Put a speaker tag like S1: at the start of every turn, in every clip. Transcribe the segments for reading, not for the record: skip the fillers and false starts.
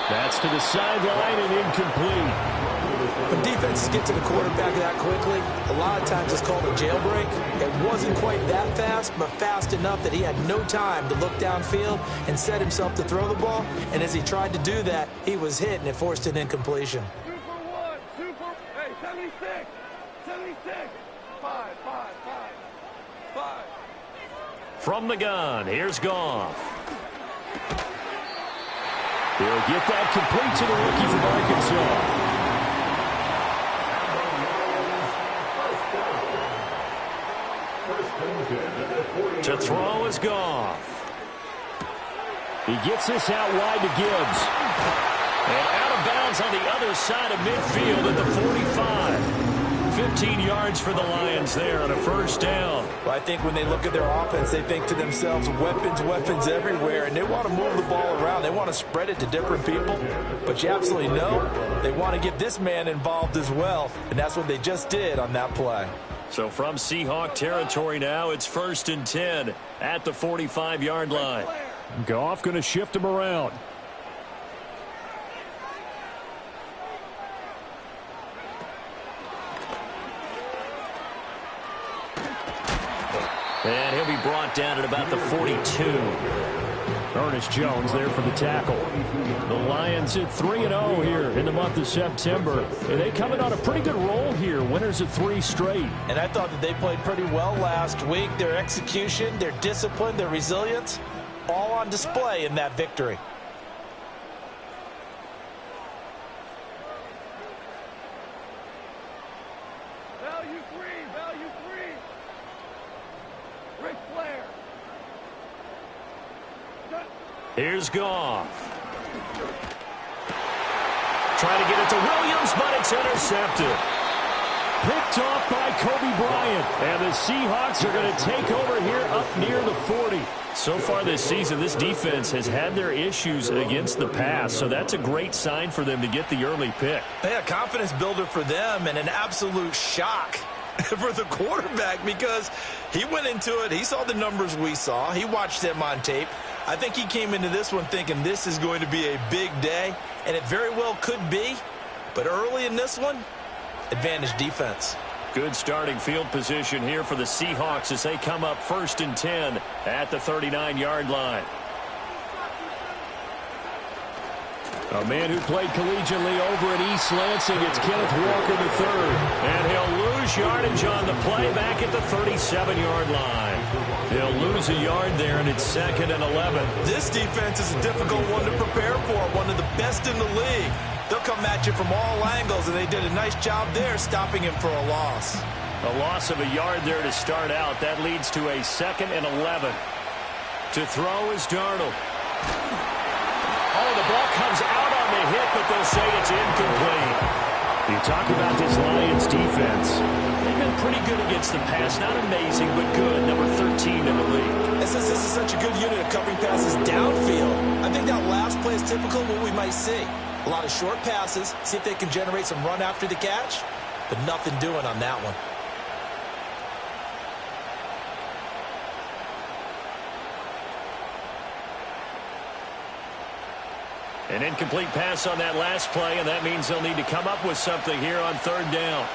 S1: That's to the sideline and incomplete.
S2: When defenses get to the quarterback that quickly, a lot of times it's called a jailbreak. It wasn't quite that fast, but fast enough that he had no time to look downfield and set himself to throw the ball. And as he tried to do that, he was hit, and it forced an incompletion.
S3: 76. 5.
S1: From the gun, here's Goff. He'll get that complete to the rookie from Arkansas. To throw is Goff. He gets this out wide to Gibbs. And out of bounds on the other side of midfield at the 45. 15 yards for the Lions there on a first down.
S2: Well, I think when they look at their offense, they think to themselves, weapons everywhere, and they want to move the ball around. They want to spread it to different people, but you absolutely know they want to get this man involved as well, and that's what they just did on that play.
S1: So from Seahawk territory now, it's 1st and 10 at the 45-yard line. Goff going to shift him around. And he'll be brought down at about the 42. Ernest Jones there for the tackle. The Lions at 3-0 here in the month of September. And they coming on a pretty good roll here. Winners of 3 straight.
S2: And I thought that they played pretty well last week. Their execution, their discipline, their resilience, all on display in that victory.
S3: Value free. Ric Flair.
S1: Here's Goff. Trying to get it to Williams, but it's intercepted. Picked off by Kobe Bryant. And the Seahawks are going to take over here up near the 40. So far this season, this defense has had their issues against the pass. So that's a great sign for them to get the early pick.
S2: Yeah, confidence builder for them and an absolute shock for the quarterback because he went into it. He saw the numbers we saw. He watched them on tape. I think he came into this one thinking this is going to be a big day, and it very well could be. But early in this one, advantage defense.
S1: Good starting field position here for the Seahawks as they come up 1st and 10 at the 39-yard line. A man who played collegiately over at East Lansing, it's Kenneth Walker III. And he'll lose yardage on the play back at the 37-yard line. He'll lose a yard there, and it's 2nd and 11.
S2: This defense is a difficult one to prepare for, one of the best in the league. They'll come at you from all angles, and they did a nice job there stopping him for a loss.
S1: A loss of a yard there to start out. That leads to a 2nd and 11. To throw is Darnold. Oh, the ball comes out on the hit, but they'll say it's incomplete. You talk about this Lions defense. They've been pretty good against the pass. Not amazing, but good. Number 13 in the league.
S2: This is such a good unit of covering passes downfield. I think that last play is typical of what we might see. A lot of short passes. See if they can generate some run after the catch. But nothing doing on that one.
S1: An incomplete pass on that last play, and that means they'll need to come up with something here on 3rd down.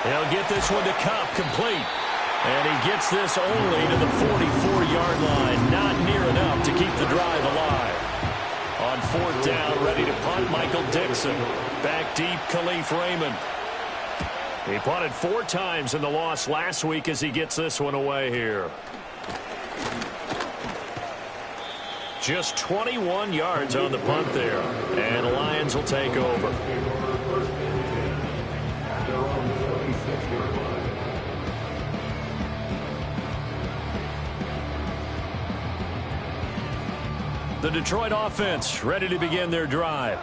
S1: He'll get this one to Kupp, complete. And he gets this only to the 44-yard line. Not near enough to keep the drive alive. On 4th down, ready to punt, Michael Dixon. Back deep, Khalif Raymond. He punted 4 times in the loss last week as he gets this one away here. Just 21 yards on the punt there. And the Lions will take over. The Detroit offense ready to begin their drive.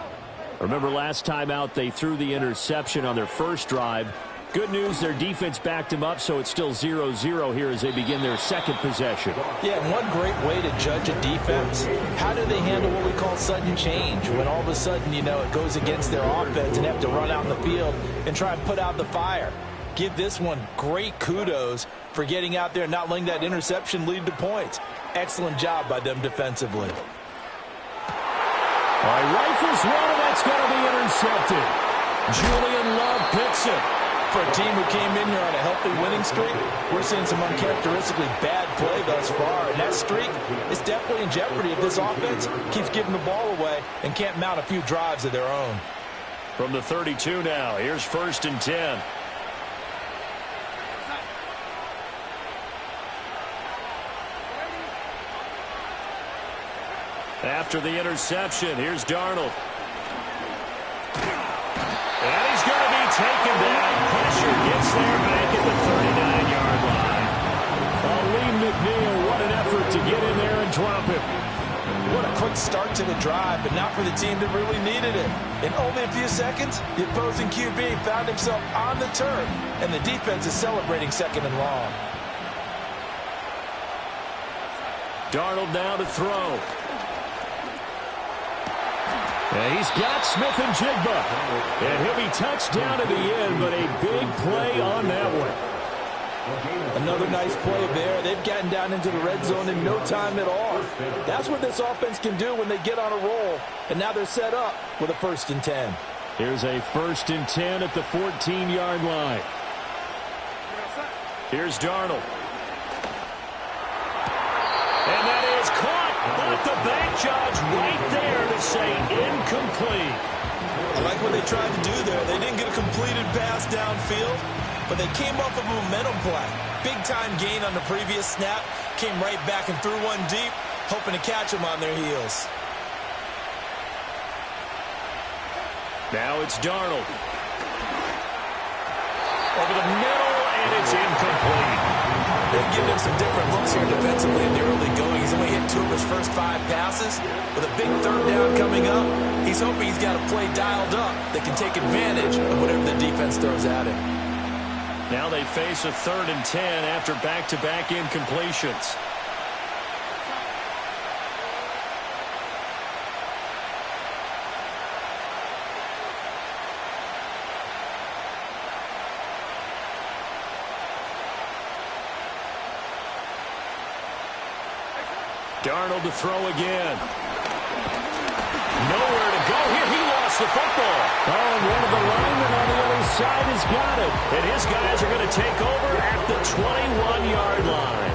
S1: Remember last time out they threw the interception on their first drive. Good news, their defense backed them up, so it's still 0-0 here as they begin their second possession.
S2: Yeah, and one great way to judge a defense, how do they handle what we call sudden change? When all of a sudden, you know, it goes against their offense and they have to run out in the field and try and put out the fire. Give this one great kudos for getting out there and not letting that interception lead to points. Excellent job by them defensively.
S1: He rifles one, and that's going to be intercepted. Julian Love picks it.
S2: For a team who came in here on a healthy winning streak, we're seeing some uncharacteristically bad play thus far. And that streak is definitely in jeopardy if this offense keeps giving the ball away and can't mount a few drives of their own.
S1: From the 32 now, here's 1st and 10. After the interception, here's Darnold. And he's going to be taken down. Pressure gets there back at the 39-yard line. Aleem McNeil, what an effort to get in there and drop him.
S2: What a quick start to the drive, but not for the team that really needed it. In only a few seconds, the opposing QB found himself on the turf, and the defense is celebrating 2nd and long.
S1: Darnold now to throw. And he's got Smith and Jigba. And he'll be touched down at the end, but a big play on that one.
S2: Another nice play there. They've gotten down into the red zone in no time at all. That's what this offense can do when they get on a roll. And now they're set up with a 1st and 10.
S1: Here's a 1st and 10 at the 14-yard line. Here's Darnold. And that is caught. But the back judge right there to say incomplete.
S2: I like what they tried to do there. They didn't get a completed pass downfield, but they came off of a momentum play. Big-time gain on the previous snap. Came right back and threw one deep, hoping to catch them on their heels.
S1: Now it's Darnold. Over the middle, and it's incomplete.
S2: They've given him some different looks here defensively in the early going. He's only hit 2 of his first 5 passes. With a big 3rd down coming up, he's hoping he's got a play dialed up that can take advantage of whatever the defense throws at him.
S1: Now they face a 3rd and 10 after back-to-back incompletions. Darnold to throw again. Nowhere to go here. He lost the football. Oh, and one of the linemen on the other side has got it. And his guys are going to take over at the 21-yard line.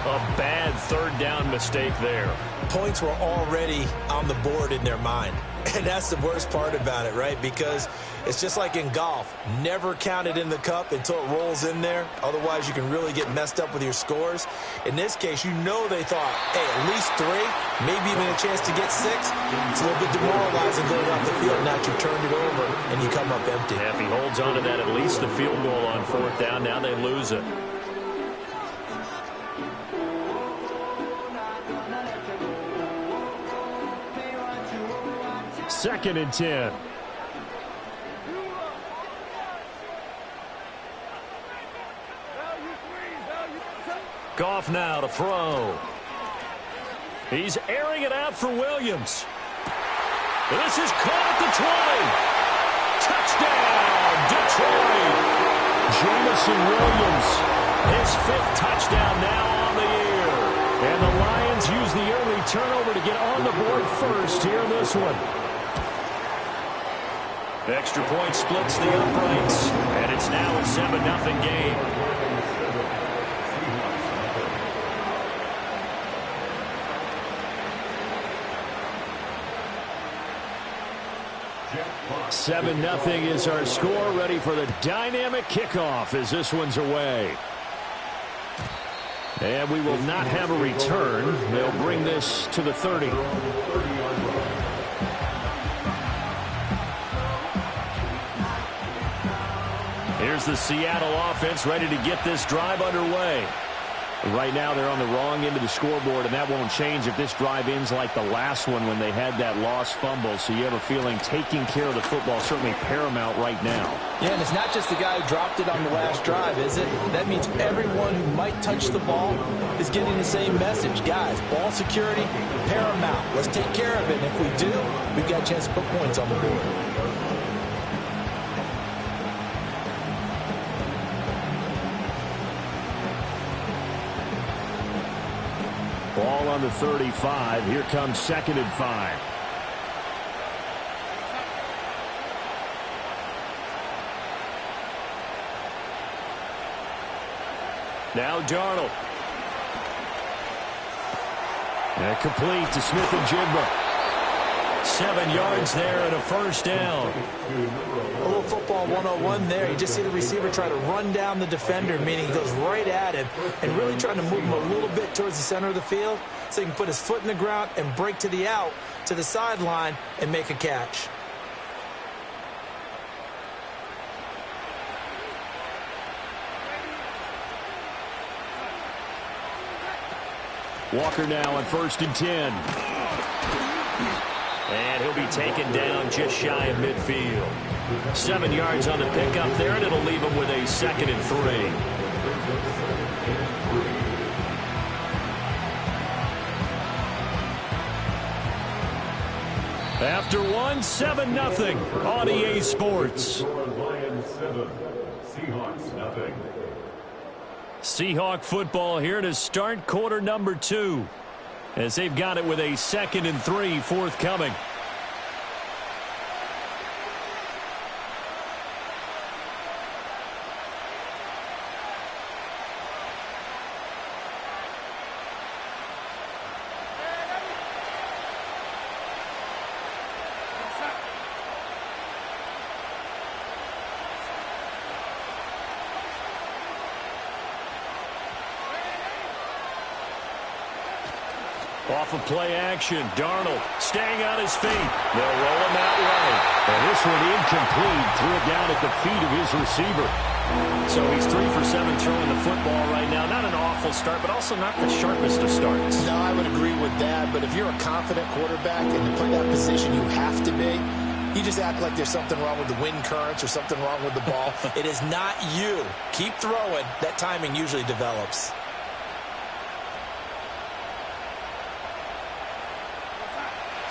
S1: A bad 3rd down mistake there.
S2: Points were already on the board in their mind. And that's the worst part about it, right? Because it's just like in golf. Never count it in the cup until it rolls in there. Otherwise, you can really get messed up with your scores. In this case, you know they thought, hey, at least 3, maybe even a chance to get 6. It's a little bit demoralizing going off the field. Now you turned it over, and you come up empty.
S1: Yeah, if he holds on to that, at least the field goal on 4th down. Now they lose it. Second and 10. Goff now to throw. He's airing it out for Williams. This is caught at the 20. Touchdown, Detroit. Jameson Williams, his 5th touchdown now on the year. And the Lions use the early turnover to get on the board first here in this one. Extra point splits the uprights, and it's now a 7-0 game. Seven nothing is our score. Ready for the dynamic kickoff as this one's away. And we will not have a return. They'll bring this to the 30. Here's the Seattle offense ready to get this drive underway. Right now they're on the wrong end of the scoreboard, and that won't change if this drive ends like the last one when they had that lost fumble. So you have a feeling taking care of the football is certainly paramount right now.
S2: Yeah, and it's not just the guy who dropped it on the last drive, is it? That means everyone who might touch the ball is getting the same message. Guys, ball security, paramount. Let's take care of it. And if we do, we've got a chance to put points on the board.
S1: Ball on the 35. Here comes 2nd and 5. Now Darnold. And complete to Smith and Jigba. 7 yards there and a first down.
S2: A little football 101 there. You just see the receiver try to run down the defender, meaning he goes right at him and really trying to move him a little bit towards the center of the field so he can put his foot in the ground and break to the out, to the sideline, and make a catch.
S1: Walker now on 1st and 10. And he'll be taken down just shy of midfield. 7 yards on the pickup there, and it'll leave him with a 2nd and 3. After 7-0 on EA Sports.
S4: Lions 7, Seahawks nothing.
S1: Seahawk football here to start quarter number 2. As they've got it with a 2nd and 3 forthcoming. Off of play action, Darnold staying on his feet. They'll roll him that way. And this one incomplete. Threw it down at the feet of his receiver. So he's 3 for 7 throwing the football right now. Not an awful start, but also not the sharpest of starts.
S5: No, I would agree with that. But if you're a confident quarterback and to play that position, you have to be. You just act like there's something wrong with the wind currents or something wrong with the ball. It is not you. Keep throwing. That timing usually develops.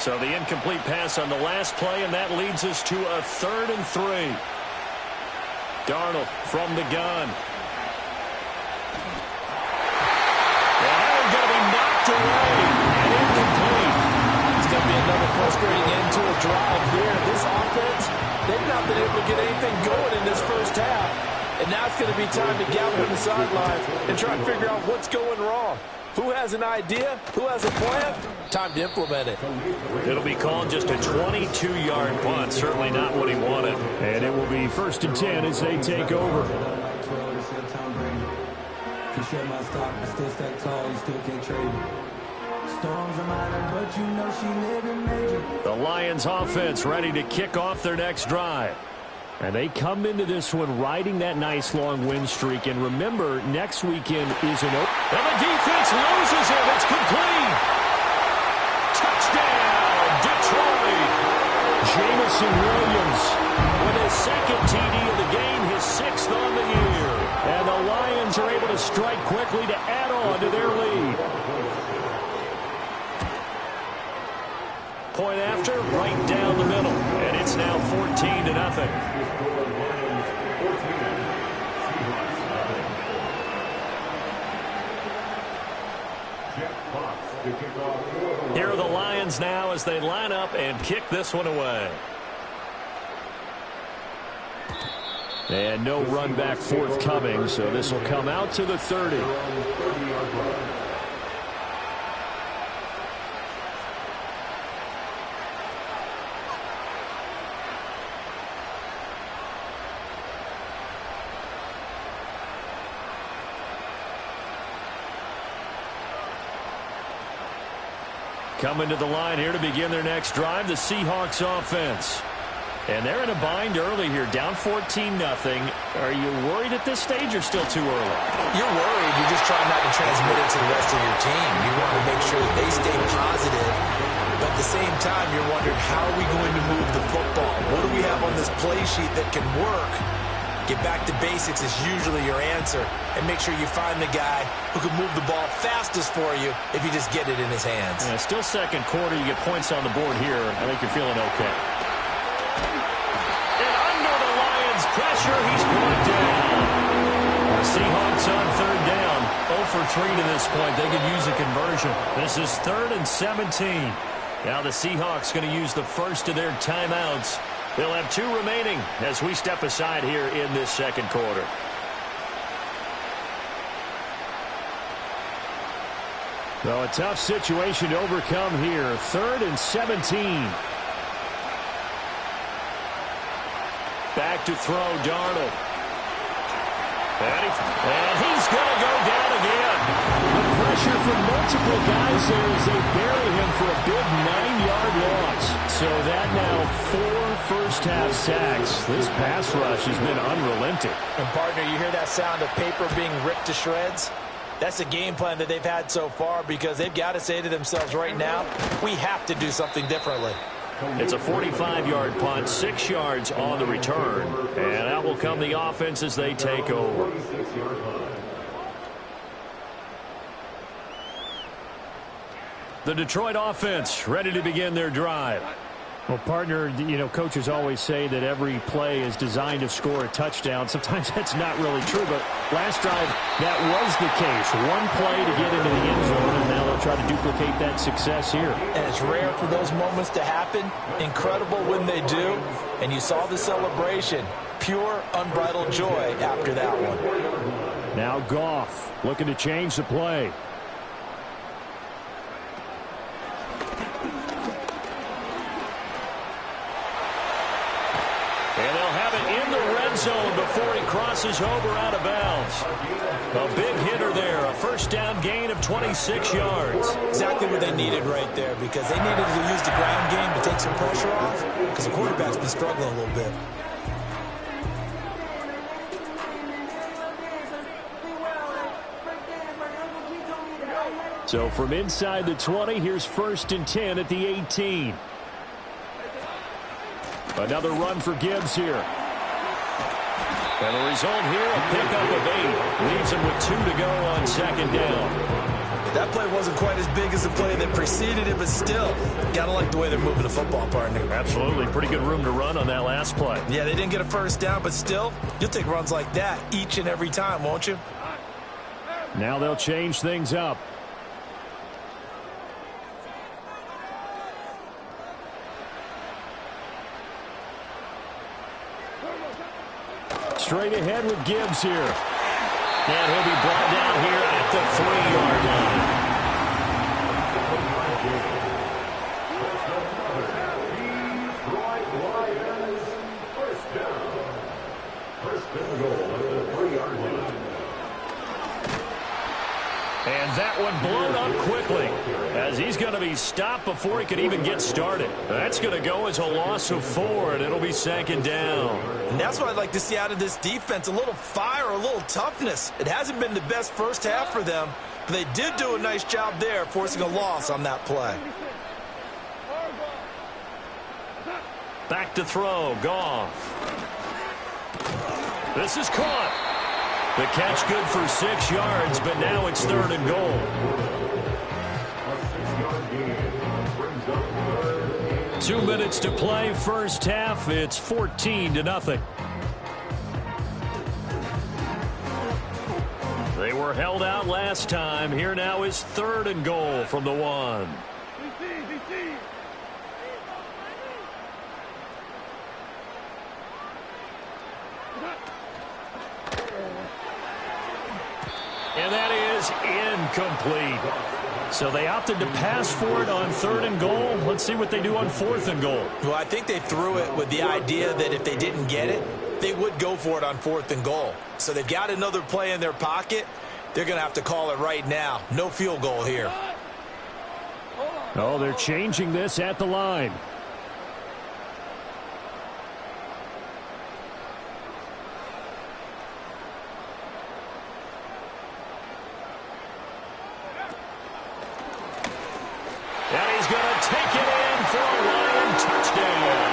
S1: So the incomplete pass on the last play, and that leads us to a 3rd and 3. Darnold from the gun. And going to be knocked away and incomplete.
S2: It's going to be another frustrating end to a drive here. This offense, they've not been able to get anything going in this first half. And now it's going to be time to gather in the sidelines and try and figure out what's going wrong. Who has an idea? Who has a plan? Time to implement it.
S1: It'll be called just a 22-yard punt. Certainly not what he wanted. And it will be 1st and 10 as they take over. The Lions offense ready to kick off their next drive. And they come into this one riding that nice long win streak. And remember, next weekend is an open. And the defense loses him. It's complete. Touchdown, Detroit. Jameson Williams with his 2nd TD of the game, his 6th on the year. And the Lions are able to strike quickly to add on to their lead. Point after, right down the middle. And it's now 14-0. Here are the Lions now as they line up and kick this one away. And no run back forthcoming, so this will come out to the 30. Coming to the line here to begin their next drive, the Seahawks offense. And they're in a bind early here, down 14-0. Are you worried at this stage or still too early?
S2: You're worried. You're just trying not to transmit it to the rest of your team. You want to make sure that they stay positive. But at the same time, you're wondering, how are we going to move the football? What do we have on this play sheet that can work? Get back to basics is usually your answer. And make sure you find the guy who can move the ball fastest for you if you just get it in his hands.
S1: Yeah, still 2nd quarter. You get points on the board here. I think you're feeling okay. And under the Lions' pressure, he's brought down. The Seahawks on 3rd down. 0 for 3 to this point. They could use a conversion. This is 3rd and 17. Now the Seahawks going to use the first of their timeouts. They'll have 2 remaining as we step aside here in this 2nd quarter. Well, a tough situation to overcome here. 3rd and 17. Back to throw, Darnold. And he's going to go down again. The pressure from multiple guys there as they bury him for a big 9-yard loss. So that now 4 first-half sacks. This pass rush has been unrelenting.
S5: And, partner, you hear that sound of paper being ripped to shreds? That's the game plan that they've had so far because they've got to say to themselves right now, we have to do something differently.
S1: It's a 45-yard punt, 6 yards on the return. And out will come the offense as they take over. The Detroit offense ready to begin their drive. Well, partner, you know, coaches always say that every play is designed to score a touchdown. Sometimes that's not really true, but last drive, that was the case. One play to get into the end zone, and now they'll try to duplicate that success here.
S5: And it's rare for those moments to happen. Incredible when they do. And you saw the celebration. Pure, unbridled joy after that one.
S1: Now Goff looking to change the play. And they'll have it in the red zone before he crosses over out of bounds. A big hitter there, a first down gain of 26 yards.
S5: Exactly what they needed right there because they needed to use the ground game to take some pressure off because the quarterback's been struggling a little bit.
S1: So from inside the 20, here's 1st and 10 at the 18. Another run for Gibbs here. And the result here, a pickup of 8. Leaves him with 2 to go on 2nd down.
S2: That play wasn't quite as big as the play that preceded it, but still, gotta like the way they're moving the football, partner.
S1: Absolutely. Pretty good room to run on that last play.
S2: Yeah, they didn't get a first down, but still, you'll take runs like that each and every time, won't you?
S1: Now they'll change things up. Straight ahead with Gibbs here. And he'll be brought down here at the 3-yard line.
S4: First down. First and goal at the 3-yard line.
S1: And that one blown up quickly as he's going to be stopped before he could even get started. That's going to go as a loss of 4, and it'll be 2nd down.
S2: And that's what I'd like to see out of this defense, a little fire, a little toughness. It hasn't been the best first half for them, but they did do a nice job there forcing a loss on that play.
S1: Back to throw, Goff. This is caught. The catch good for 6 yards, but now it's 3rd and goal.
S4: A 6-yard gain brings up 3rd.
S1: 2 minutes to play, first half. It's 14-0. They were held out last time. Here now is 3rd and goal from the 1. And that is incomplete. So they opted to pass for it on 3rd and goal. Let's see what they do on 4th and goal.
S2: Well, I think they threw it with the idea that if they didn't get it, they would go for it on 4th and goal. So they've got another play in their pocket. They're going to have to call it right now. No field goal here.
S1: Oh, they're changing this at the line. And he's going to take it in for a Lion touchdown.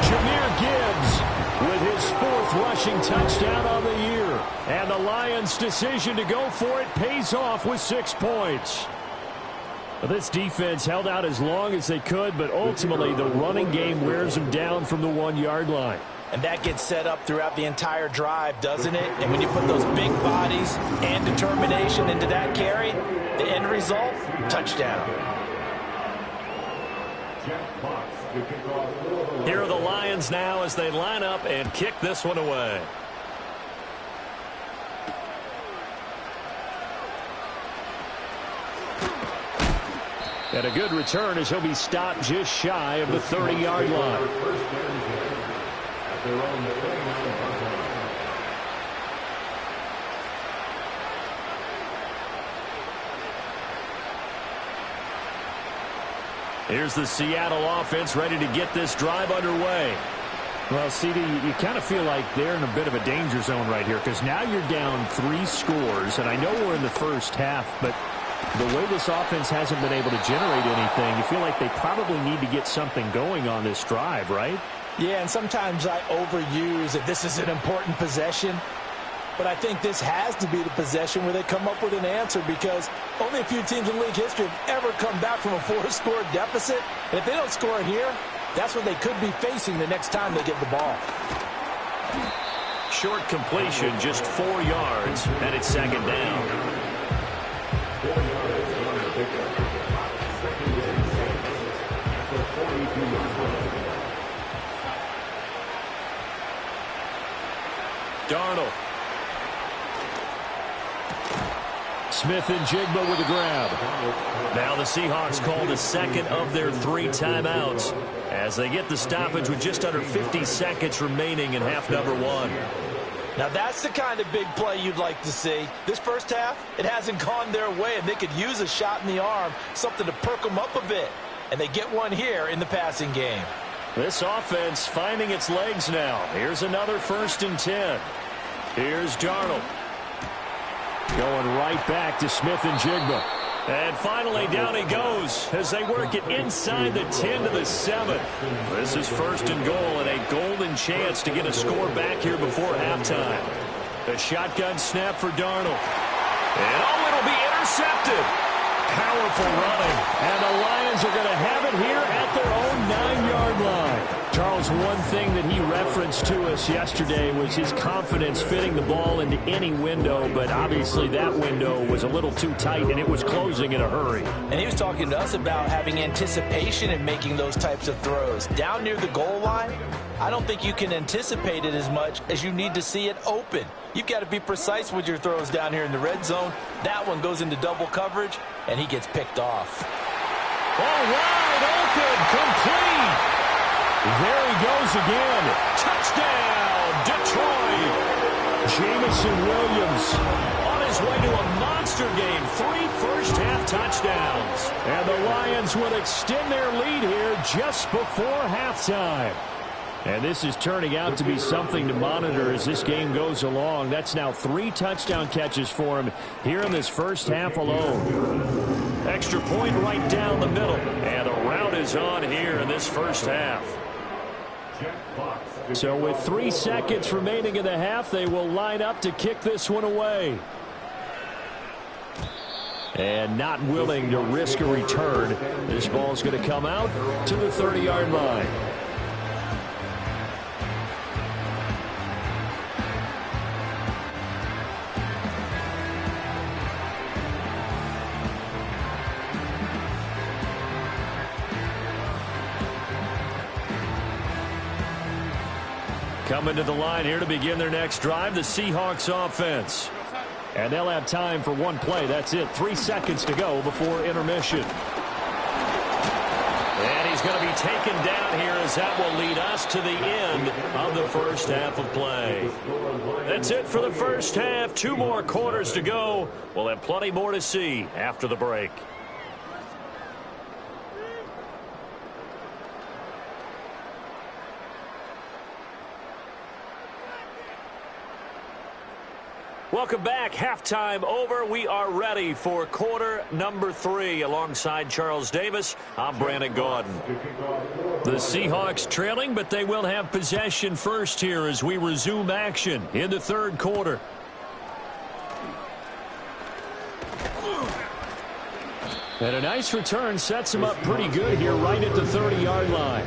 S1: Jahmyr Gibbs with his 4th rushing touchdown on the year. And the Lions' decision to go for it pays off with 6 points. This defense held out as long as they could, but ultimately the running game wears them down from the 1-yard line.
S5: And that gets set up throughout the entire drive, doesn't it? And when you put those big bodies and determination into that carry, the end result, touchdown.
S1: Here are the Lions now as they line up and kick this one away. And a good return as he'll be stopped just shy of the 30-yard line. Here's the Seattle offense ready to get this drive underway.
S6: Well, CD, you kind of feel like they're in a bit of a danger zone right here because now you're down 3 scores, and I know we're in the first half, but the way this offense hasn't been able to generate anything, you feel like they probably need to get something going on this drive, right?
S5: Yeah, and sometimes I overuse that this is an important possession, but I think this has to be the possession where they come up with an answer because only a few teams in league history have ever come back from a 4-score deficit, and if they don't score here, that's what they could be facing the next time they get the ball.
S1: Short completion, just 4 yards, and it's second down. Darnold. Smith-Njigba with a grab. Now the Seahawks call the second of their 3 timeouts as they get the stoppage with just under 50 seconds remaining in half number 1.
S5: Now that's the kind of big play you'd like to see. This first half, it hasn't gone their way, and they could use a shot in the arm, something to perk them up a bit. And they get one here in the passing game.
S1: This offense finding its legs now. Here's another 1st and 10. Here's Darnold. Going right back to Smith-Njigba. And finally down he goes as they work it inside the 10 to the 7. This is 1st and goal and a golden chance to get a score back here before halftime. The shotgun snap for Darnold. And it'll be intercepted. Powerful running. And the Lions are going to have it here at their own 9-yard line. Charles, one thing that he referenced to us yesterday was his confidence fitting the ball into any window, but obviously that window was a little too tight, and it was closing in a hurry.
S5: And he was talking to us about having anticipation in making those types of throws. Down near the goal line, I don't think you can anticipate it as much as you need to see it open. You've got to be precise with your throws down here in the red zone. That one goes into double coverage, and he gets picked off.
S1: All wide open, complete. There he goes again. Touchdown, Detroit. Jameson Williams on his way to a monster game. 3 first-half touchdowns. And the Lions will extend their lead here just before halftime. And this is turning out to be something to monitor as this game goes along. That's now 3 touchdown catches for him here in this first half alone. Extra point right down the middle. And the route is on here in this first half. So with 3 seconds remaining in the half, they will line up to kick this one away. And not willing to risk a return. This ball's going to come out to the 30-yard line. Coming to the line here to begin their next drive, the Seahawks offense. And they'll have time for 1 play. That's it. 3 seconds to go before intermission. And he's going to be taken down here as that will lead us to the end of the first half of play. That's it for the first half. 2 more quarters to go. We'll have plenty more to see after the break. Welcome back. Halftime over. We are ready for quarter number 3. Alongside Charles Davis, I'm Brandon Gaudin. The Seahawks trailing, but they will have possession first here as we resume action in the 3rd quarter. And a nice return sets him up pretty good here right at the 30-yard line.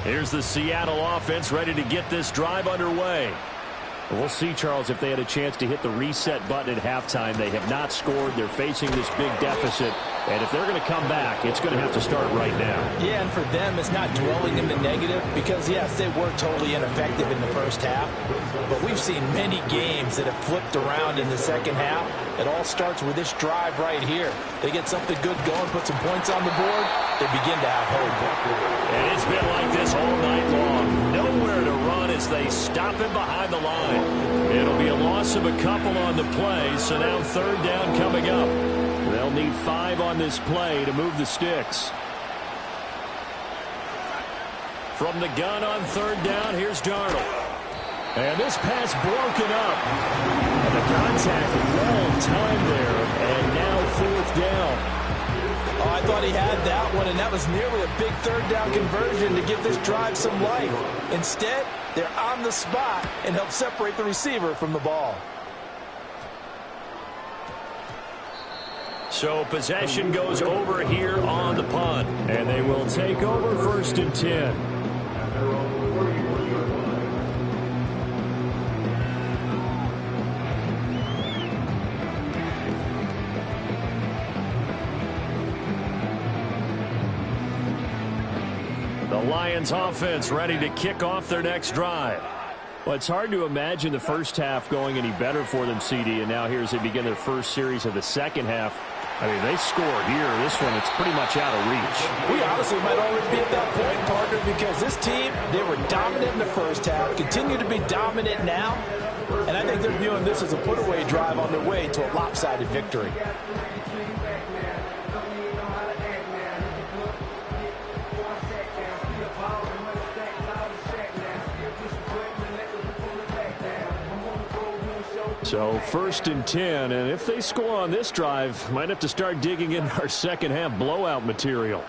S1: Here's the Seattle offense ready to get this drive underway. We'll see, Charles, if they had a chance to hit the reset button at halftime. They have not scored. They're facing this big deficit.
S6: And if they're going to come back, it's going to have to start right now.
S5: Yeah, and for them, it's not dwelling in the negative because, yes, they were totally ineffective in the first half. But we've seen many games that have flipped around in the second half. It all starts with this drive right here. They get something good going, put some points on the board, they begin to have hope.
S1: And it's been like this all night long. Nowhere to run as they stop him behind the line. It'll be a loss of a couple on the play, so now third down coming up. They'll need 5 on this play to move the sticks. From the gun on third down, here's Darnold. And this pass broken up. And the contact well timed there, and now fourth down.
S5: Oh, I thought he had that one, and that was nearly a big third down conversion to give this drive some life. Instead, they're on the spot and help separate the receiver from the ball.
S1: So possession goes over here on the punt. And they will take over first and 10. The Lions offense ready to kick off their next drive.
S6: Well, it's hard to imagine the first half going any better for them, CD, and now here as they begin their first series of the second half. I mean, they score here. This one, it's pretty much out of reach.
S5: We honestly might already be at that point, partner, because this team, they were dominant in the first half, continue to be dominant now, and I think they're viewing this as a put-away drive on their way to a lopsided victory.
S6: So first and 10, and if they score on this drive, might have to start digging in our second half blowout material.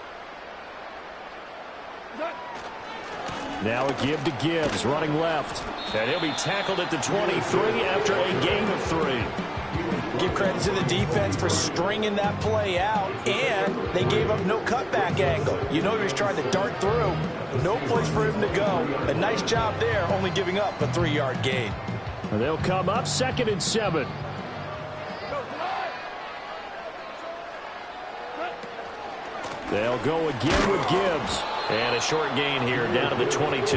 S6: Now a give to Gibbs, running left.
S1: And he'll be tackled at the 23 after a gain of 3.
S5: Give credit to the defense for stringing that play out, and they gave up no cutback angle. You know he was trying to dart through. No place for him to go. A nice job there, only giving up a 3-yard gain.
S6: And they'll come up second and 7. They'll go again with Gibbs.
S1: And a short gain here down to the 22.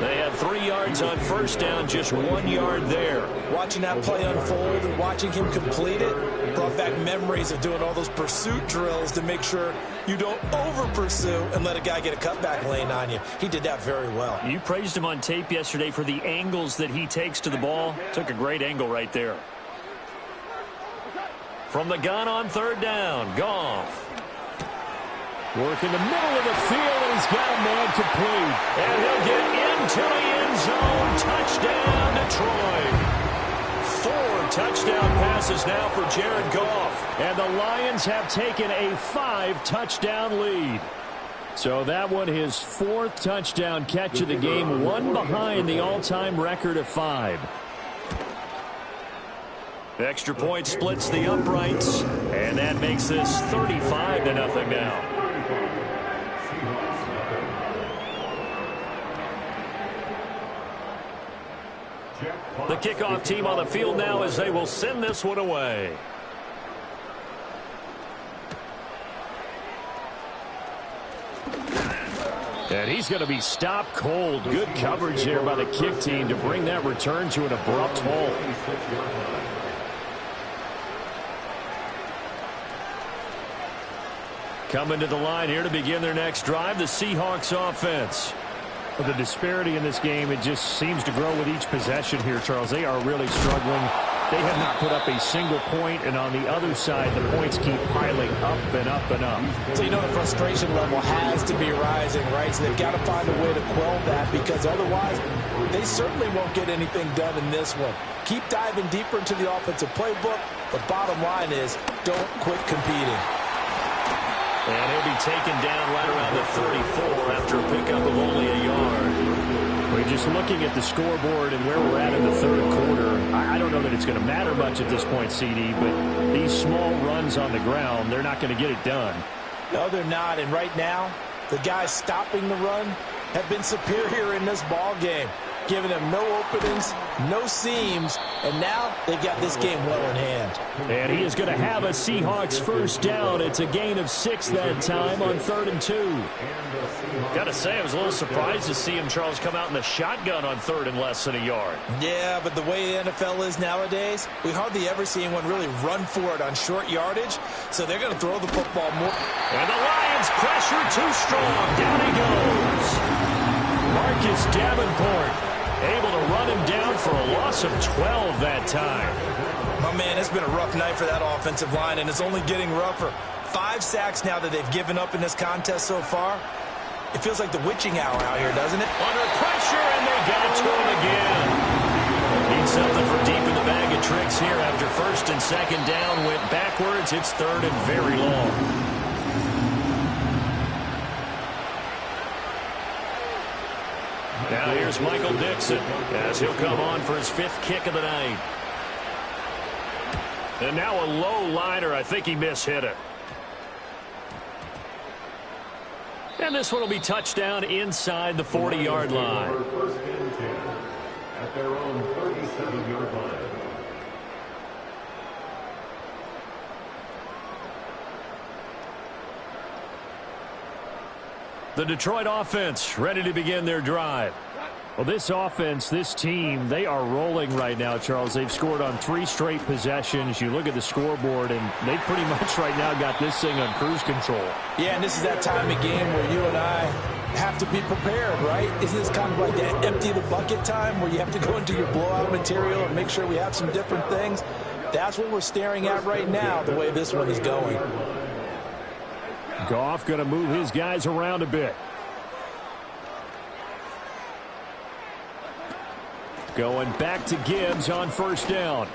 S1: They had 3 yards on first down, just 1 yard there.
S5: Watching that play unfold and watching him complete it brought back memories of doing all those pursuit drills to make sure you don't over-pursue and let a guy get a cutback lane on you. He did that very well.
S1: You praised him on tape yesterday for the angles that he takes to the ball. Took a great angle right there. From the gun on third down, Goff.
S6: Work in the middle of the field, and he's got a man complete.
S1: And he'll get into the end zone. Touchdown, Detroit. 4 touchdown passes now for Jared Goff.
S6: And the Lions have taken a 5-touchdown lead. So that one, his 4th touchdown catch of the game, one behind the all-time record of 5.
S1: Extra point splits the uprights, and that makes this 35-0 now. The kickoff team on the field now as they will send this one away.
S6: And he's going to be stopped cold. Good coverage there by the kick team to bring that return to an abrupt halt.
S1: Coming to the line here to begin their next drive, the Seahawks offense.
S6: But the disparity in this game, it just seems to grow with each possession here, Charles. They are really struggling. They have not put up a single point, and on the other side, the points keep piling up and up and up.
S5: So you know the frustration level has to be rising, right? So they've got to find a way to quell that, because otherwise they certainly won't get anything done in this one. Keep diving deeper into the offensive playbook. The bottom line is don't quit competing.
S1: And he'll be taken down right around the 34 after a pickup of only a yard.
S6: We're just looking at the scoreboard and where we're at in the third quarter. I don't know that it's going to matter much at this point, CD, but these small runs on the ground, they're not going to get it done.
S5: No, they're not. And right now, the guys stopping the run have been superior in this ball game. giving them no openings, no seams, and now they've got this game well in hand.
S6: And he is going to have a Seahawks first down. It's a gain of 6 that time on 3rd and 2.
S1: Got to say, I was a little surprised to see him, Charles, come out in the shotgun on 3rd and less than a yard.
S5: Yeah, but the way the NFL is nowadays, we hardly ever see anyone really run for it on short yardage, so they're going to throw the football more.
S1: And the Lions pressure too strong. Down he goes. Marcus Davenport able to run him down for a loss of 12 that time.
S2: Oh, man, it's been a rough night for that offensive line, and it's only getting rougher. 5 sacks now that they've given up in this contest so far. It feels like the witching hour out here, doesn't it?
S1: Under pressure, and they got to him again. Need something for deep in the bag of tricks here after 1st and 2nd down. Went backwards. It's 3rd and very long. Now here's Michael Dixon as he'll come on for his 5th kick of the night. And now a low liner. I think he mishit it. And this one will be touchdown inside the 40-yard line.
S4: First and 10 at their own 37-yard line.
S1: The Detroit offense ready to begin their drive.
S6: Well, this offense, this team, they are rolling right now, Charles. They've scored on 3 straight possessions. You look at the scoreboard, and they pretty much right now got this thing on cruise control.
S5: Yeah, and this is that time of game where you and I have to be prepared, right? Isn't this kind of like that empty the bucket time where you have to go into your blowout material and make sure we have some different things? That's what we're staring at right now, the way this one is going.
S6: Goff going to move his guys around a bit. Going back to Gibbs on 1st down.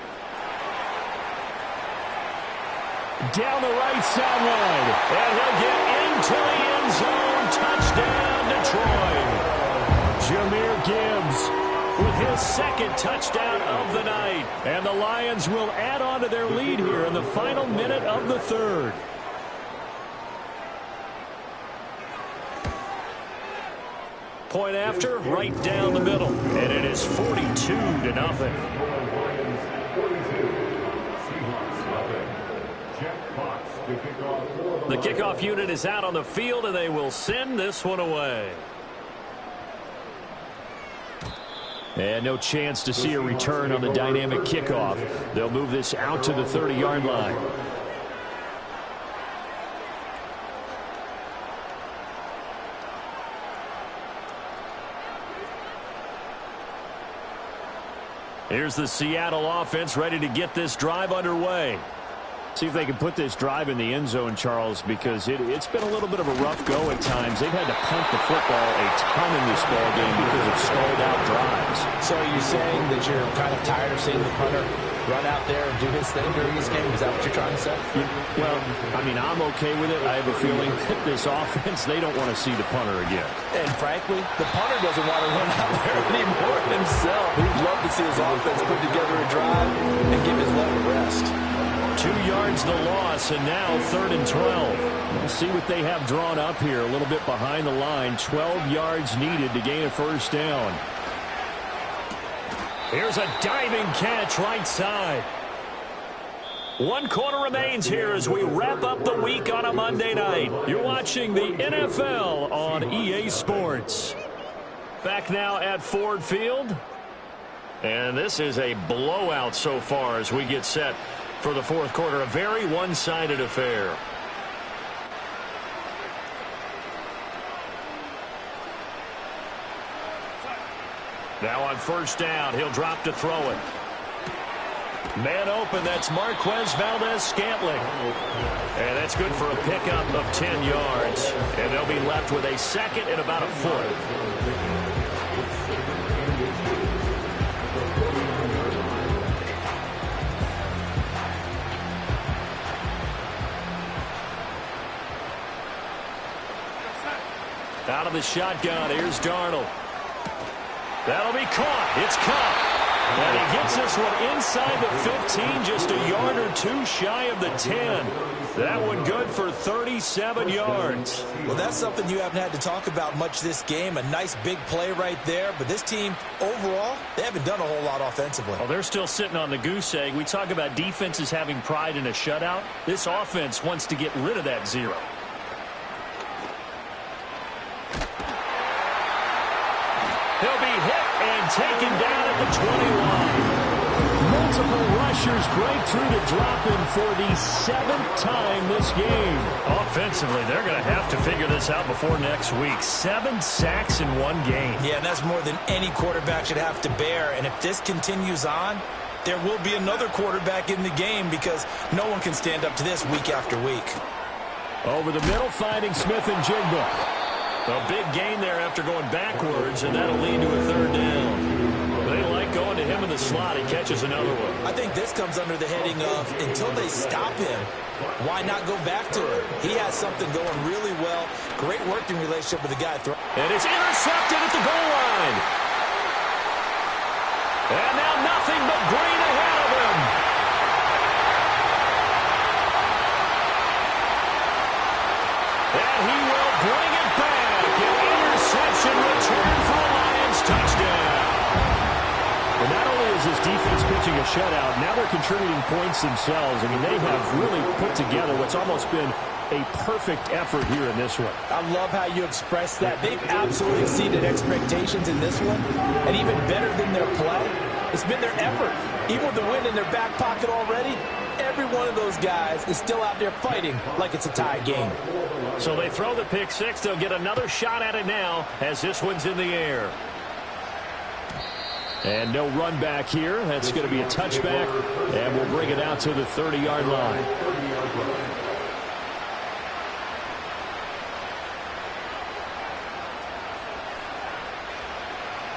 S6: Down the right sideline.
S1: And he'll get into the end zone. Touchdown, Detroit.
S6: Jahmyr Gibbs
S1: With his 2nd touchdown of the night.
S6: And the Lions will add on to their lead here in the final minute of the 3rd.
S1: Point after, right down the middle. And it is 42-0. The kickoff unit is out on the field, and they will send this one away.
S6: And no chance to see a return on the dynamic kickoff. They'll move this out to the 30-yard line.
S1: Here's the Seattle offense ready to get this drive underway.
S6: See if they can put this drive in the end zone, Charles, because it's been a little bit of a rough go at times. They've had to punt the football a ton in this ball game because of stalled out drives.
S5: So are you saying that you're kind of tired of seeing the punter run out there and do his thing during this game? Is that what you're trying to say?
S6: Well, I mean, I'm okay with it. I have a feeling that this offense, they don't want to see the punter again.
S5: And frankly, the punter doesn't want to run out there anymore himself. He'd love to see his offense put together a drive and give his leg a rest.
S1: 2 yards the loss, and now 3rd and 12.
S6: We'll see what they have drawn up here. A little bit behind the line. 12 yards needed to gain a first down.
S1: Here's a diving catch right side. 1 quarter remains here as we wrap up the week on a Monday night. You're watching the NFL on EA Sports. Back now at Ford Field. And this is a blowout so far as we get set for the 4th quarter. A very one-sided affair. Now on 1st down, he'll drop to throw it. Man open, that's Marquez Valdes-Scantling. And that's good for a pickup of 10 yards. And they'll be left with a 2nd and about a foot. Out of the shotgun, here's Darnold. That'll be caught. It's caught. And he gets this one inside the 15, just a yard or two shy of the 10. That one good for 37 yards.
S5: Well, that's something you haven't had to talk about much this game. A nice big play right there. But this team, overall, they haven't done a whole lot offensively.
S1: Well, they're still sitting on the goose egg. We talk about defenses having pride in a shutout. This offense wants to get rid of that zero. He'll be hit and taken down at the 20 line. Multiple rushers break through to drop him for the 7th time this game. Offensively, they're going to have to figure this out before next week. 7 sacks in one game.
S5: Yeah, and that's more than any quarterback should have to bear. And if this continues on, there will be another quarterback in the game because no one can stand up to this week after week.
S1: Over the middle, finding Smith and Jigba. A big gain there after going backwards, and that'll lead to a 3rd down. They like going to him in the slot. He catches another one.
S5: I think this comes under the heading of until they stop him, why not go back to him? He has something going really well. Great working relationship with the guy.
S1: And it's intercepted at the goal line. And now nothing but green ahead of him. And he will bring it back. An interception return for a Lions touchdown. And not only is this defense pitching a shutout, now they're contributing points themselves. I mean, they have really put together what's almost been a perfect effort here in this one.
S5: I love how you express that. They've absolutely exceeded expectations in this one, and even better than their play, it's been their effort. Even with the win in their back pocket already, every one of those guys is still out there fighting like it's a tie game.
S1: So they throw the pick six. They'll get another shot at it now as this one's in the air. And no run back here. That's going to be a touchback, and we'll bring it out to the 30-yard line.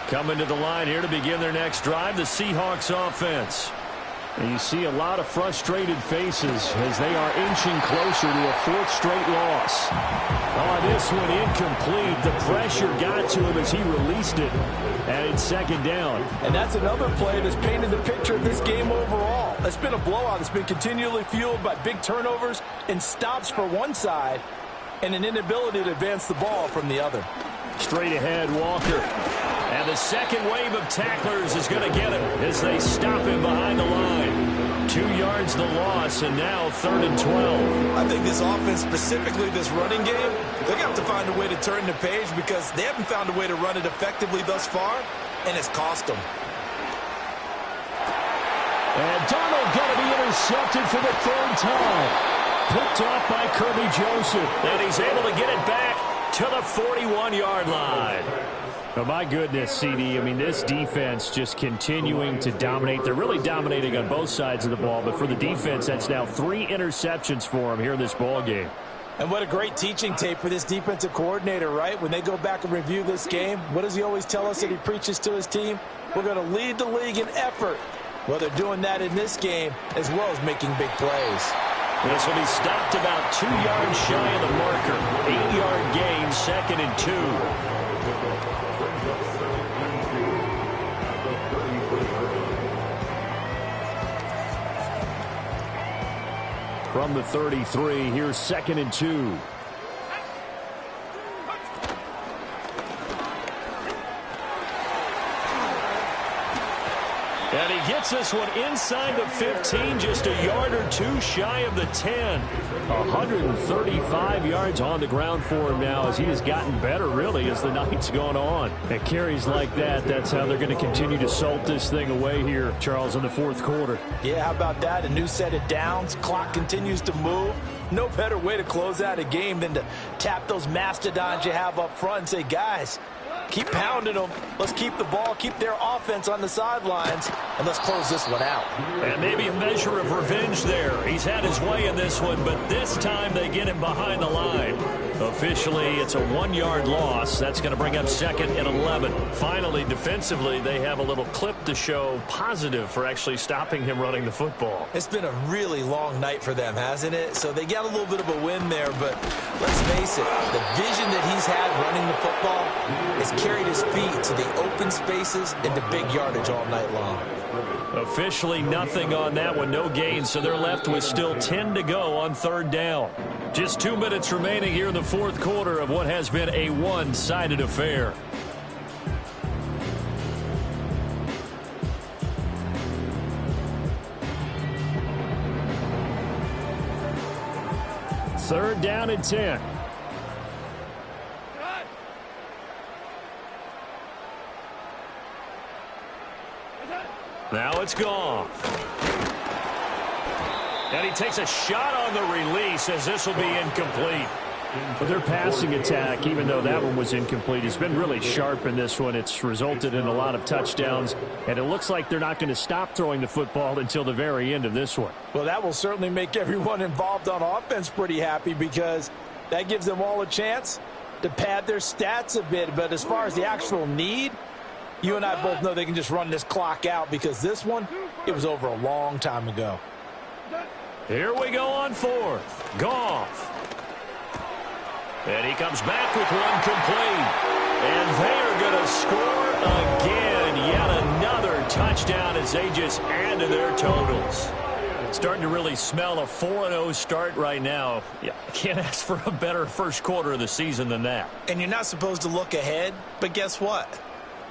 S1: Coming to the line here to begin their next drive, the Seahawks offense. And you see a lot of frustrated faces as they are inching closer to a 4th straight loss. Oh, this one incomplete. The pressure got to him as he released it. And it's 2nd down.
S5: And that's another play that's painted the picture of this game overall. It's been a blowout. It's been continually fueled by big turnovers and stops for one side and an inability to advance the ball from the other.
S1: Straight ahead, Walker. And the second wave of tacklers is going to get him as they stop him behind the line. 2 yards the loss, and now 3rd and 12.
S5: I think this offense, specifically this running game, they're going to have to find a way to turn the page because they haven't found a way to run it effectively thus far, and it's cost them.
S1: And Donald going to be intercepted for the 3rd time. Picked off by Kirby Joseph. And he's able to get it back to the 41-yard line. Oh, my goodness, CD. I mean, this defense just continuing to dominate. They're really dominating on both sides of the ball. But for the defense, that's now 3 interceptions for them here in this ball game.
S5: And what a great teaching tape for this defensive coordinator, right? When they go back and review this game, what does he always tell us that he preaches to his team? We're going to lead the league in effort. Well, they're doing that in this game as well as making big plays.
S1: This will be stopped about 2 yards shy of the marker. 8-yard gain, 2nd and 2. From the 33, here's 2nd and 2. And he gets this one inside the 15, just a yard or two shy of the 10. 135 yards on the ground for him now as he has gotten better, really, as the night's gone on. And carries like that, that's how they're going to continue to salt this thing away here, Charles, in the 4th quarter.
S5: Yeah, how about that? A new set of downs. Clock continues to move. No better way to close out a game than to tap those mastodons you have up front and say, guys, keep pounding them. Let's keep the ball, keep their offense on the sidelines, and let's close this one out.
S1: And maybe a measure of revenge there. He's had his way in this one, but this time they get him behind the line. Officially, it's a 1-yard loss. That's going to bring up 2nd and 11. Finally, defensively, they have a little clip to show positive for actually stopping him running the football.
S5: It's been a really long night for them, hasn't it? So they got a little bit of a win there, but let's face it, the vision that he's had running the football has carried his feet to the open spaces and to big yardage all night long.
S1: Officially nothing on that one, no gain, so they're left with still 10 to go on third down. Just 2 minutes remaining here in the fourth quarter of what has been a one-sided affair. Third down and 10. Now it's gone. And he takes a shot on the release as this will be incomplete. But their passing attack, even though that one was incomplete, has been really sharp in this one. It's resulted in a lot of touchdowns, and it looks like they're not going to stop throwing the football until the very end of this one.
S5: Well, that will certainly make everyone involved on offense pretty happy because that gives them all a chance to pad their stats a bit. But as far as the actual need, you and I both know they can just run this clock out because this one, it was over a long time ago.
S1: Here we go on fourth. Goff. And he comes back with one complete. And they are going to score again. Yet another touchdown as they just add to their totals. Starting to really smell a 4-0 start right now. Yeah, can't ask for a better first quarter of the season than that.
S2: And you're not supposed to look ahead, but guess what?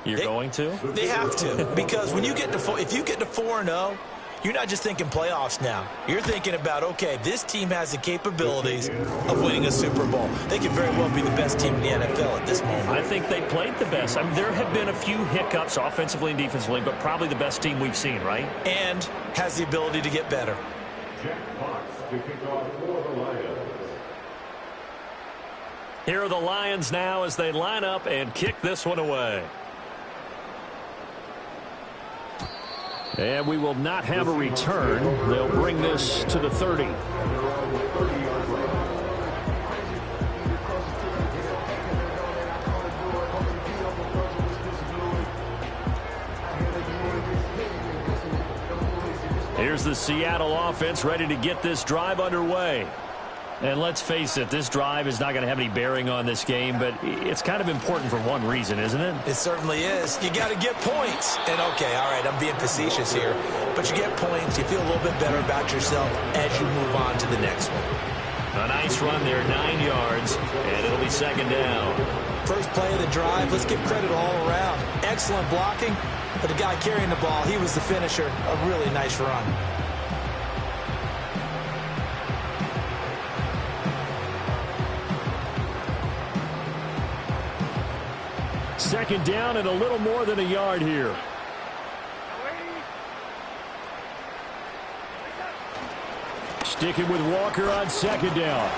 S1: You're going to?
S2: They have to. Because when you get to if you get to 4-0, you're not just thinking playoffs now. You're thinking about, okay, this team has the capabilities of winning a Super Bowl. They could very well be the best team in the NFL at this moment.
S1: I think they played the best. I mean, there have been a few hiccups offensively and defensively, but probably the best team we've seen, right?
S2: And has the ability to get better.
S4: Jack Fox to kick off for the Lions.
S1: Here are the Lions now as they line up and kick this one away. And we will not have a return. They'll bring this to the 30. Here's the Seattle offense ready to get this drive underway. And let's face it, this drive is not going to have any bearing on this game, but it's kind of important for one reason, isn't it?
S2: It certainly is. You got to get points. And, okay, all right, I'm being facetious here. But you get points, you feel a little bit better about yourself as you move on to the next one.
S1: A nice run there, 9 yards, and it'll be second down.
S2: First play of the drive, let's give credit all around. Excellent blocking, but the guy carrying the ball, he was the finisher. A really nice run.
S1: Second down and a little more than a yard here. Sticking with Walker on second down.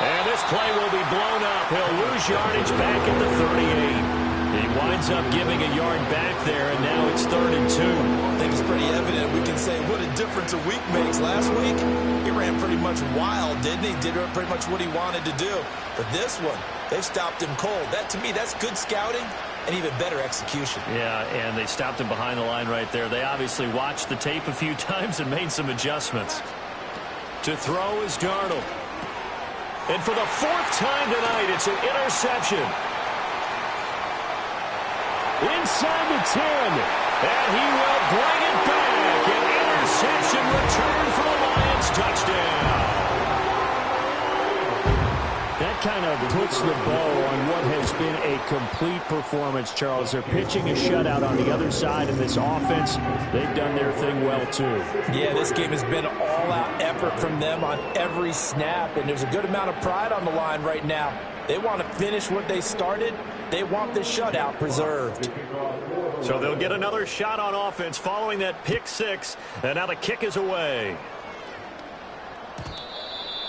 S1: And this play will be blown up. He'll lose yardage back at the 38. He winds up giving a yard back there, and now it's 3rd and 2.
S2: I think it's pretty evident. We can say what a difference a week makes. Last week, he ran pretty much wild, didn't he? Did pretty much what he wanted to do. But this one, they stopped him cold. That, to me, that's good scouting and even better execution.
S1: Yeah, and they stopped him behind the line right there. They obviously watched the tape a few times and made some adjustments. To throw is Darnold. And for the 4th time tonight, it's an interception. Inside the 10. And he will bring it back. An interception return for the Lions. Touchdown. That kind of puts the bow on what has been a complete performance, Charles. They're pitching a shutout on the other side of this offense. They've done their thing well, too.
S5: Yeah, this game has been all-out effort from them on every snap, and there's a good amount of pride on the line right now. They want to finish what they started. They want this shutout preserved.
S1: So they'll get another shot on offense following that pick six, and now the kick is away.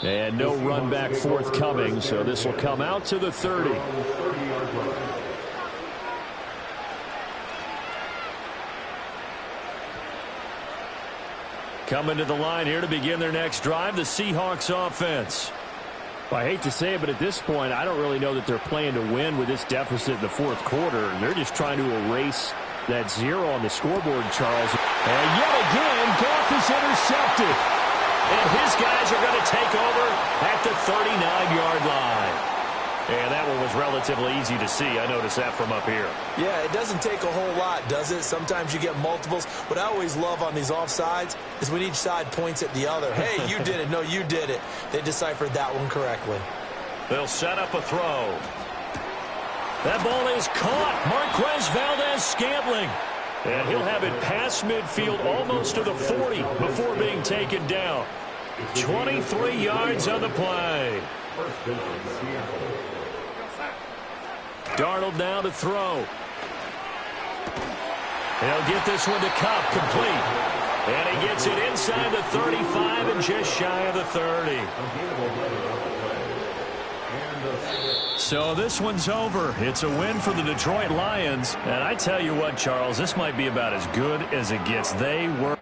S1: And no run back forthcoming, so this will come out to the 30. Coming to the line here to begin their next drive, the Seahawks offense. Well, I hate to say it, but at this point, I don't really know that they're playing to win with this deficit in the fourth quarter. They're just trying to erase that 0 on the scoreboard, Charles. And yet again, Goff is intercepted. And his guys are going to take over at the 39-yard line. And that one was relatively easy to see. I noticed that from up here.
S2: Yeah, it doesn't take a whole lot, does it? Sometimes you get multiples. What I always love on these offsides is when each side points at the other. Hey, you did it. No, you did it. They deciphered that one correctly.
S1: They'll set up a throw. That ball is caught. Marquez Valdes-Scantling. And he'll have it past midfield almost to the 40 before being taken down. 23 yards on the play. Darnold now to throw. He'll get this one to Kupp, complete. And he gets it inside the 35 and just shy of the 30. So this one's over. It's a win for the Detroit Lions. And I tell you what, Charles, this might be about as good as it gets. They were